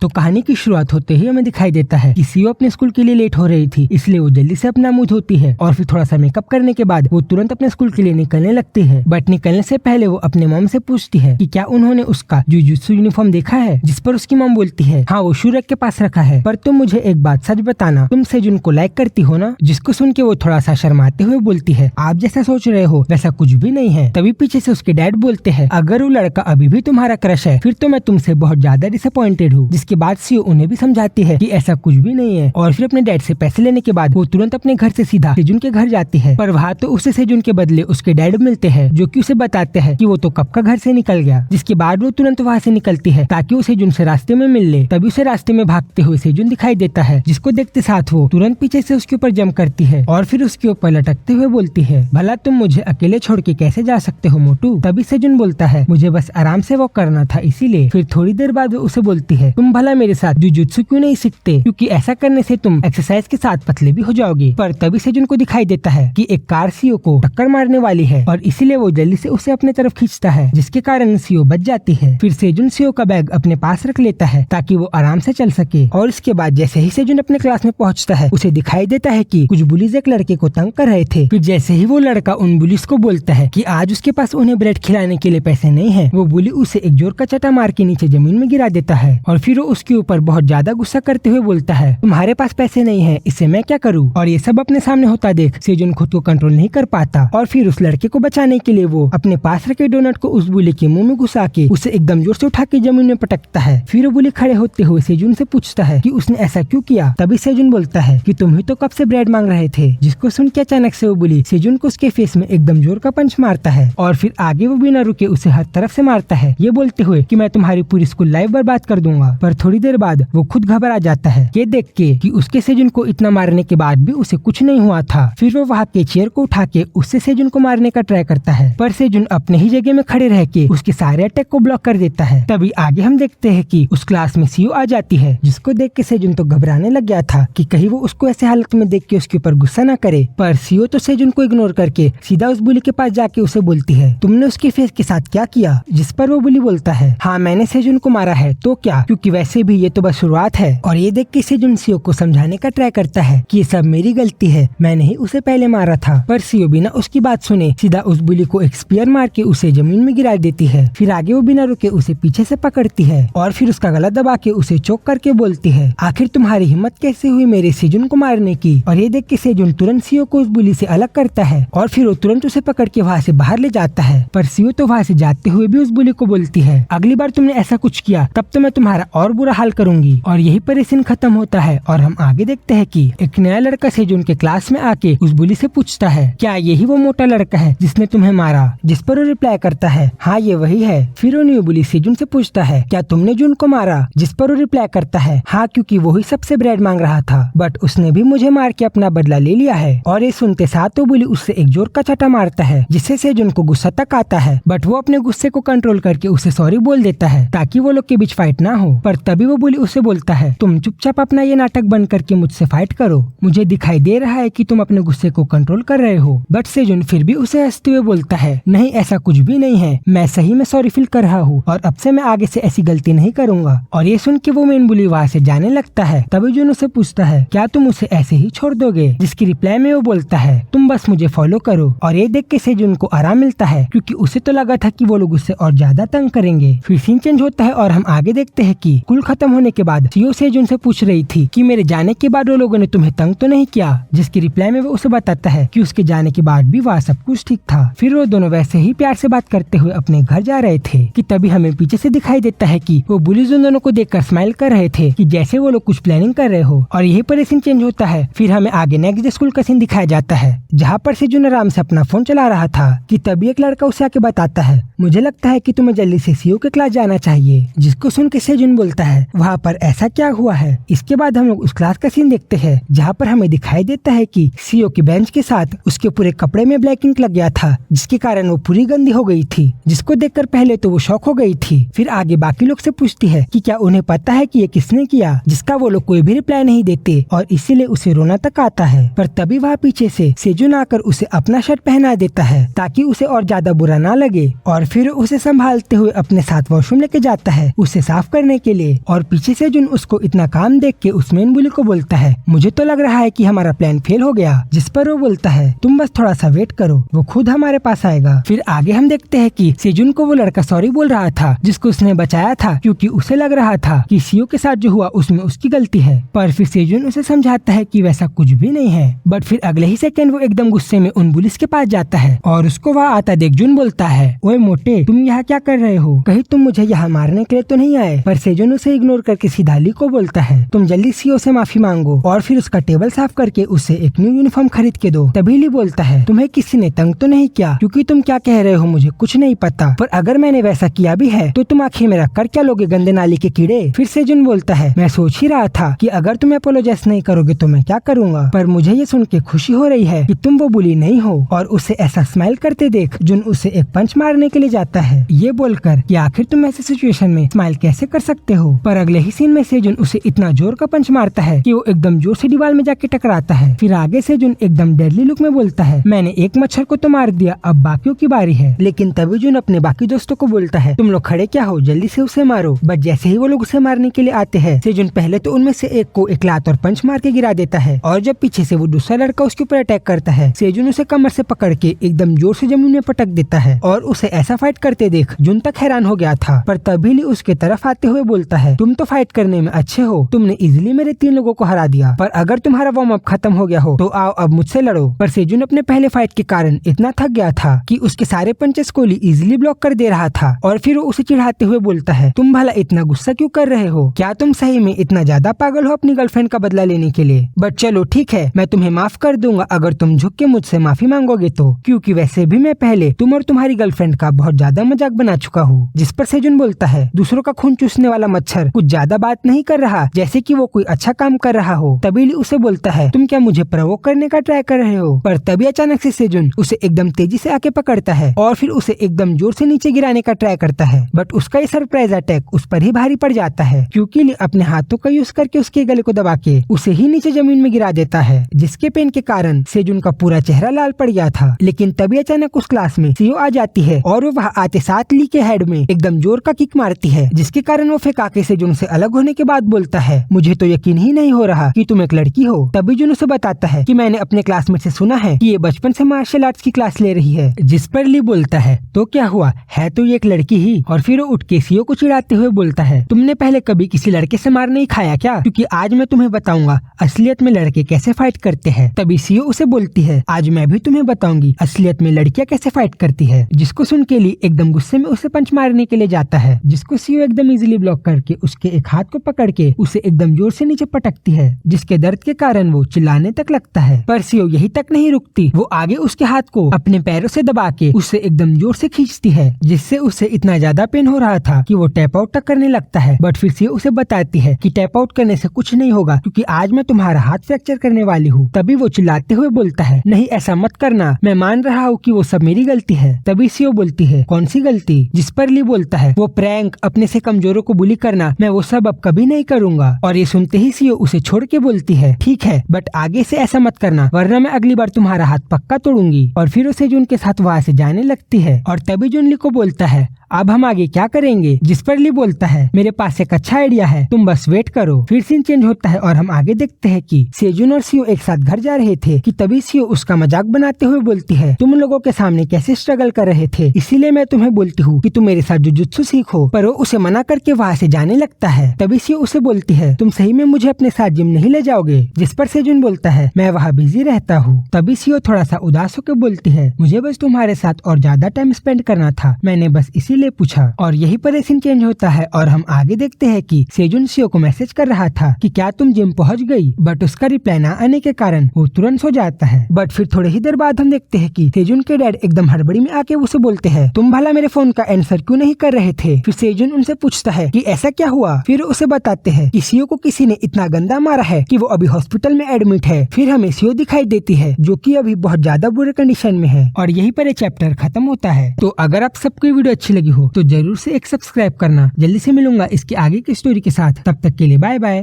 तो कहानी की शुरुआत होते ही हमें दिखाई देता है कि सीओ अपने स्कूल के लिए लेट हो रही थी, इसलिए वो जल्दी से अपना मुंह धोती है और फिर थोड़ा सा मेकअप करने के बाद वो तुरंत अपने स्कूल के लिए निकलने लगती है। बट निकलने से पहले वो अपने मॉम से पूछती है कि क्या उन्होंने उसका जुजुत्सु यूनिफॉर्म देखा है, जिस पर उसकी मॉम बोलती है हाँ वो शूरक के पास रखा है, पर तुम मुझे एक बात सच बताना, तुम सेजुन को लाइक करती हो ना। जिसको सुन के वो थोड़ा सा शर्माते हुए बोलती है आप जैसा सोच रहे हो वैसा कुछ भी नहीं है। तभी पीछे से उसके डैड बोलते हैं अगर वो लड़का अभी भी तुम्हारा क्रश है फिर तो मैं तुमसे बहुत ज्यादा डिसअपॉइंटेड हूँ। जिसके बाद सीओ उन्हें भी समझाती है कि ऐसा कुछ भी नहीं है और फिर अपने डैड से पैसे लेने के बाद वो तुरंत अपने घर से सीधा सेजुन के घर जाती है। पर वहाँ तो उसे सेजुन के बदले उसके डैड मिलते हैं जो कि उसे बताते हैं कि वो तो कब का घर से निकल गया। जिसके बाद वो तुरंत वहाँ से निकलती है ताकि वो सेजुन से रास्ते में मिल ले। तभी उसे रास्ते में भागते हुए सेजुन दिखाई देता है, जिसको देखते साथ वो तुरंत पीछे से उसके ऊपर जंप करती है और फिर उसके ऊपर लटकते हुए बोलती है भला तुम मुझे अकेले छोड़ के कैसे जा सकते हो मोटू। तभी सेजुन बोलता है मुझे बस आराम से वॉक करना था इसीलिए। फिर थोड़ी देर बाद वो उसे बोलती है तुम भला मेरे साथ जुजुत्सु क्यों नहीं सीखते, क्योंकि ऐसा करने से तुम एक्सरसाइज के साथ पतले भी हो जाओगे। पर तभी सेजुन को दिखाई देता है कि एक कार सीओ को टक्कर मारने वाली है और इसीलिए वो जल्दी से उसे अपने तरफ खींचता है, जिसके कारण सीओ बच जाती है। फिर सेजुन सीओ का बैग अपने पास रख लेता है ताकि वो आराम से चल सके। और इसके बाद जैसे ही सेजुन अपने क्लास में पहुंचता है उसे दिखाई देता है कि कुछ बुलीज एक लड़के को तंग कर रहे थे। फिर जैसे ही वो लड़का उन बुलीज को बोलता है कि आज उसके पास उन्हें ब्रेड खिलाने के लिए पैसे नहीं है, वो बुली उसे एक जोर का चटा मार के नीचे जमीन में गिरा देता है और फिर वो उसके ऊपर बहुत ज्यादा गुस्सा करते हुए बोलता है तुम्हारे पास पैसे नहीं है, इससे मैं क्या करूँ। और ये सब अपने सामने होता देख सेजुन खुद को कंट्रोल नहीं कर पाता और फिर उस लड़के को बचाने के लिए वो अपने पास रखे डोनट को उस बुली के मुंह में घुसा के उसे एकदम जोर से उठा के जमीन में पटकता है। फिर वो बुली खड़े होते हुए सेजुन से पूछता है कि उसने ऐसा क्यों किया। तभी सेजुन बोलता है कि तुम ही तो कब से ब्रेड मांग रहे थे। जिसको सुन के अचानक से वो बुली सेजुन को उसके फेस में एकदम जोर का पंच मारता है और फिर आगे वो बिना रुके उसे हर तरफ से मारता है, ये बोलते हुए कि मैं तुम्हारी पूरी स्कूल लाइफ बर्बाद कर दूंगा। पर थोड़ी देर बाद वो खुद घबरा जाता है ये देख के कि उसके सेजुन को इतना मारने के बाद भी उसे कुछ नहीं हुआ था। फिर वो वहाँ के चेयर को उठा के उससे सेजुन को मारने का ट्राई करता है, पर सेजुन अपने ही जगह में खड़े रह के उसके सारे अटैक को ब्लॉक कर देता है। तभी आगे हम देखते हैं कि उस क्लास में सीओ आ जाती है, जिसको देख के सेजुन तो घबराने लग गया था कि कहीं वो उसको ऐसे हालत में देख के उसके ऊपर गुस्सा न करे। पर सीओ तो सेजुन को इग्नोर करके सीधा उस बुली के पास जाके उसे बोलती है तुमने उसके फेस के साथ क्या किया। जिस पर वो बुली बोलता है हाँ मैंने सेजुन को मारा है तो क्या, क्योंकि वैसे भी ये तो बस शुरुआत है। और ये देख के सेजुन सीओ को समझाने का ट्राई करता है कि ये सब मेरी गलती है, मैंने ही उसे पहले मारा था। पर सीओ बिना उसकी बात सुने सीधा उस बुली को एक स्पीयर मार के उसे जमीन में गिरा देती है। फिर आगे वो बिना रुके उसे पीछे से पकड़ती है और फिर उसका गला दबा के उसे चोक करके बोलती है आखिर तुम्हारी हिम्मत कैसे हुई मेरे सेजुन को मारने की। और ये देख के सेजुन तुरंत सीओ को उस बुली से अलग करता है और फिर वो तुरंत उसे पकड़ के वहाँ से बाहर ले जाता है। पर सीओ तो वहाँ से जाते हुए भी उस बुली को बोलती है अगली बार तुमने ऐसा कुछ किया तब तो मैं तुम्हारा और बुरा हाल करूंगी। और यही पर सीन खत्म होता है और हम आगे देखते हैं कि एक नया लड़का सेजुन के क्लास में आके उस बुली से पूछता है क्या यही वो मोटा लड़का है जिसने तुम्हें मारा। जिस पर वो रिप्लाई करता है हाँ ये वही है। फिर वो न्यू बुली सेजुन से पूछता है क्या तुमने जून को मारा। जिस पर वो रिप्लाई करता है हाँ क्योंकि वही सबसे ब्रेड मांग रहा था, बट उसने भी मुझे मार के अपना बदला ले लिया है। और ये सुनते साथ वो बुली उससे एक जोर का चटा मारता है जिससे सेजुन को गुस्सा तक आता है, बट वो अपने गुस्से को कंट्रोल करके उसे सॉरी बोल देता है ताकि वो लोग के बीच फाइट ना हो। पर तभी वो बुली उसे बोलता है तुम चुपचाप अपना ये नाटक बंद करके मुझसे फाइट करो, मुझे दिखाई दे रहा है कि तुम अपने गुस्से को कंट्रोल कर रहे हो। बट सेजुन फिर भी उसे हंसते हुए बोलता है नहीं ऐसा कुछ भी नहीं है, मैं सही में सॉरी फील कर रहा हूँ और अब से मैं आगे से ऐसी गलती नहीं करूंगा। और ये सुन के वो मेन बुली वहाँ से जाने लगता है। तभी जून उसे पूछता है क्या तुम उसे ऐसे ही छोड़ दोगे। जिसकी रिप्लाई में वो बोलता है तुम बस मुझे फॉलो करो। और ये देख के सेजुन को आराम मिलता है क्योंकि उसे तो लगा था कि वो लोग उससे और ज्यादा तंग करेंगे। फिर सीन चेंज होता है और हम आगे देखते हैं कि स्कूल खत्म होने के बाद सीओ सेजुन से पूछ रही थी कि मेरे जाने के बाद वो लोगों ने तुम्हें तंग तो नहीं किया। जिसकी रिप्लाई में वो उसे बताता है कि उसके जाने के बाद भी वहाँ सब कुछ ठीक था। फिर वो दोनों वैसे ही प्यार से बात करते हुए अपने घर जा रहे थे कि तभी हमें पीछे से दिखाई देता है कि वो बुलीज उन दोनों को देखकर स्माइल कर रहे थे कि जैसे वो लोग कुछ प्लानिंग कर रहे हो। और यही पर सीन चेंज होता है। फिर हमें आगे नेक्स्ट डे स्कूल का सीन दिखाया जाता है जहाँ पर सेजुन आराम से अपना फोन चला रहा था कि तभी एक लड़का उसे आके बताता है मुझे लगता है कि तुम्हें जल्दी से सीओ के क्लास जाना चाहिए। जिसको सुन के सेजुन बोलता है वहाँ पर ऐसा क्या हुआ है। इसके बाद हम लोग उस क्लास का सीन देखते हैं जहाँ पर हमें दिखाई देता है कि सीओ के बेंच के साथ उसके पूरे कपड़े में ब्लैक इंक लग गया था, जिसके कारण वो पूरी गंदी हो गई थी। जिसको देखकर पहले तो वो शॉक हो गई थी। फिर आगे बाकी लोग से पूछती है कि क्या उन्हें पता है कि ये किसने किया, जिसका वो लोग कोई भी रिप्लाई नहीं देते और इसीलिए उसे रोना तक आता है। पर तभी वहाँ पीछे से सेजुन आकर उसे अपना शर्ट पहना देता है ताकि उसे और ज्यादा बुरा ना लगे और फिर उसे संभालते हुए अपने साथ वॉशरूम लेके जाता है उसे साफ करने के लिए। है और पीछे से जुन उसको इतना काम देख के उस मेन बुली को बोलता है, मुझे तो लग रहा है कि हमारा प्लान फेल हो गया। जिस पर वो बोलता है, तुम बस थोड़ा सा वेट करो, वो खुद हमारे पास आएगा। फिर आगे हम देखते हैं कि सेजुन को वो लड़का सॉरी बोल रहा था जिसको उसने बचाया था, क्योंकि उसे लग रहा था कि सीओ के साथ जो हुआ उसमें उसकी गलती है। पर फिर सेजुन उसे समझाता है कि वैसा कुछ भी नहीं है। बट फिर अगले ही सेकंड वो एकदम गुस्से में उन बुलिस के पास जाता है और उसको वहाँ आता देख जुन बोलता है, ओए मोटे, तुम यहाँ क्या कर रहे हो? कहीं तुम मुझे यहाँ मारने के लिए तो नहीं आए? पर सेजुन उसे इग्नोर करके सीधा ली को बोलता है, तुम जल्दी सीओ से माफी मांगो और फिर उसका टेबल साफ करके उसे एक न्यू यूनिफॉर्म खरीद के दो। तभी ली बोलता है, तुम्हें किसी ने तंग तो नहीं किया? क्योंकि तुम क्या कह रहे हो मुझे कुछ नहीं पता, पर अगर मैंने वैसा किया भी है तो तुम आखिर में रख कर क्या लोगे, गंदे नाली के कीड़े? फिर सेजुन बोलता है, मैं सोच ही रहा था कि अगर तुम अपोलोजाइज नहीं करोगे तो मैं क्या करूँगा, पर मुझे ये सुन के खुशी हो रही है कि तुम वो बुली नहीं हो। और उसे ऐसा स्माइल करते देख जुन उसे एक पंच मारने के लिए जाता है, ये बोलकर कि आखिर तुम ऐसे सिचुएशन में स्माइल कैसे कर सकते हो। पर अगले ही सीन में सेजुन उसे इतना जोर का पंच मारता है कि वो एकदम जोर से दीवार में जाके टकराता है। फिर आगे सेजुन एकदम डेडली लुक में बोलता है, मैंने एक मच्छर को तो मार दिया, अब बाकियों की बारी है। लेकिन तभी जुन अपने बाकी दोस्तों को बोलता है, तुम लोग खड़े क्या हो, जल्दी से उसे मारो। बट जैसे ही वो लोग उसे मारने के लिए आते हैं, सेजुन पहले तो उनमें से एक को एक लात और पंच मार के गिरा देता है और जब पीछे से वो दूसरा लड़का उसके ऊपर अटैक करता है, सेजुन उसे कमर से पकड़ के एकदम जोर से जमीन में पटक देता है। और उसे ऐसा फाइट करते देख जुन तक हैरान हो गया था। पर तभी ली उसके तरफ आते हुए बोलता है, तुम तो फाइट करने में अच्छे हो, तुमने इजिली मेरे 3 लोगों को हरा दिया, पर अगर तुम्हारा वार्म अप खत्म हो गया हो तो आओ अब मुझसे लड़ो। पर सेजुन अपने पहले फाइट के कारण इतना थक गया था कि उसके सारे पंचेस को ली इजिली ब्लॉक कर दे रहा था। और फिर वो उसे चिढ़ाते हुए बोलता है, तुम भला इतना गुस्सा क्यों कर रहे हो? क्या तुम सही में इतना ज्यादा पागल हो अपनी गर्लफ्रेंड का बदला लेने के लिए? बट चलो ठीक है, मैं तुम्हें माफ कर दूंगा अगर तुम झुक के मुझसे माफी मांगोगे तो, क्योंकि वैसे भी मैं पहले तुम और तुम्हारी गर्लफ्रेंड का बहुत ज्यादा मजाक बना चुका हूँ। जिस पर सेजुन बोलता है, दूसरों का खून चूसने वाला मच्छर कुछ ज्यादा बात नहीं कर रहा जैसे कि वो कोई अच्छा काम कर रहा हो। तभी ली उसे बोलता है, तुम क्या मुझे प्रवोक करने का ट्राई कर रहे हो? पर तभी अचानक से सेजुन उसे एकदम तेजी से आके पकड़ता है और फिर उसे एकदम जोर से नीचे गिराने का ट्राई करता है। बट उसका ये सरप्राइज अटैक उस पर ही भारी पड़ जाता है, क्योंकि ली अपने हाथों का यूज करके उसके गले को दबा के उसे ही नीचे जमीन में गिरा देता है, जिसके पेन के कारण सेजुन का पूरा चेहरा लाल पड़ गया था। लेकिन तभी अचानक उस क्लास में सीओ आ जाती है और वो वहाँ आते साथ ली के हेड में एकदम जोर का किक मारती है, जिसके कारण वो फेंका के सेजुन से अलग होने के बाद बोलता है, मुझे तो यकीन ही नहीं हो रहा कि तुम एक लड़की हो। तभी जुन उसे बताता है कि मैंने अपने क्लासमेट से सुना है कि ये बचपन से मार्शल आर्ट्स की क्लास ले रही है। जिस पर ली बोलता है, तो क्या हुआ, है तो ये एक लड़की ही। और फिर वो उठ के सीओ को चिढ़ाते हुए बोलता है, तुमने पहले कभी किसी लड़के से मार नहीं खाया क्या? क्योंकि आज मैं तुम्हें बताऊंगा असलियत में लड़के कैसे फाइट करते हैं। तभी सीओ उसे बोलती है, आज मैं भी तुम्हें बताऊंगी असलियत में लड़कियां कैसे फाइट करती है। जिसको सुन के ली एकदम गुस्से में उसे पंच मारने के लिए जाता है, जिसको सीओ एकदम इजीली ब्लॉक करके उसके एक हाथ को पकड़ के उसे एकदम जोर से नीचे पटकती है, जिसके दर्द के कारण वो चिल्लाने तक लगता है। पर सीओ यही तक नहीं रुकती, वो आगे उसके हाथ को अपने पैरों से दबा के उसे एकदम जोर से खींचती है, जिससे उसे इतना ज्यादा पेन हो रहा था कि वो टैप आउट तक करने लगता है। बट फिर सीओ उसे बताती है कि टैप आउट करने से कुछ नहीं होगा, क्योंकि आज मैं तुम्हारा हाथ फ्रैक्चर करने वाली हूँ। तभी वो चिल्लाते हुए बोलता है, नहीं ऐसा मत करना, मैं मान रहा हूँ कि वो सब मेरी गलती है। तभी सीओ बोलती है, कौन सी गलती? जिस पर ली बोलता है, वो प्रैंक, अपने से कमजोरों को बुली करना, मैं वो सब अब कभी नहीं करूंगा। और ये सुनते ही सीओ उसे छोड़ के बोलती है, ठीक है, बट आगे से ऐसा मत करना, वरना मैं अगली बार तुम्हारा हाथ पक्का तोड़ूंगी। और फिर उसे जुन के साथ वहाँ से जाने लगती है। और तभी जुन ली को बोलता है, अब हम आगे क्या करेंगे? जिस पर ली बोलता है, मेरे पास एक अच्छा आइडिया है, तुम बस वेट करो। फिर सीन चेंज होता है और हम आगे देखते हैं कि सेजुन और सीओ एक साथ घर जा रहे थे कि तभी सीओ उसका मजाक बनाते हुए बोलती है, तुम लोगों के सामने कैसे स्ट्रगल कर रहे थे, इसीलिए मैं तुम्हें बोलती हूँ कि तुम मेरे साथ जुजुत्सु सीखो। पर वो उसे मना करके वहाँ से जाने लगता है। तभी सीओ उसे बोलती है, तुम सही में मुझे अपने साथ जिम नहीं ले जाओगे? जिस पर सेजुन बोलता है, मैं वहाँ बिजी रहता हूँ। तभी सीओ थोड़ा सा उदास होकर बोलती है, मुझे बस तुम्हारे साथ और ज्यादा टाइम स्पेंड करना था, मैंने बस इसीलिए पूछा। और यही पर सीन चेंज होता है और हम आगे देखते हैं कि सेजुन सीओ को मैसेज कर रहा था कि क्या तुम जिम पहुंच गई, बट उसका रिप्लाई ना आने के कारण वो तुरंत सो जाता है। बट फिर थोड़ी ही देर बाद हम देखते हैं कि सेजुन के डैड एकदम हड़बड़ी में आके उसे बोलते हैं, तुम भला मेरे फोन का आंसर क्यों नहीं कर रहे थे? फिर सेजुन उनसे पूछता है कि ऐसा क्या हुआ? फिर उसे बताते हैं कि सीओ को किसी ने इतना गंदा मारा है कि वो अभी हॉस्पिटल में एडमिट है। फिर हमें सीओ दिखाई देती है जो कि अभी बहुत ज्यादा बुरे कंडीशन में है। और यही पर ये चैप्टर खत्म होता है। तो अगर आप सबको वीडियो अच्छी लगी हो तो जरूर से एक सब्सक्राइब करना। जल्दी से मिलूंगा इसके आगे की स्टोरी के साथ, तब तक के लिए बाय बाय।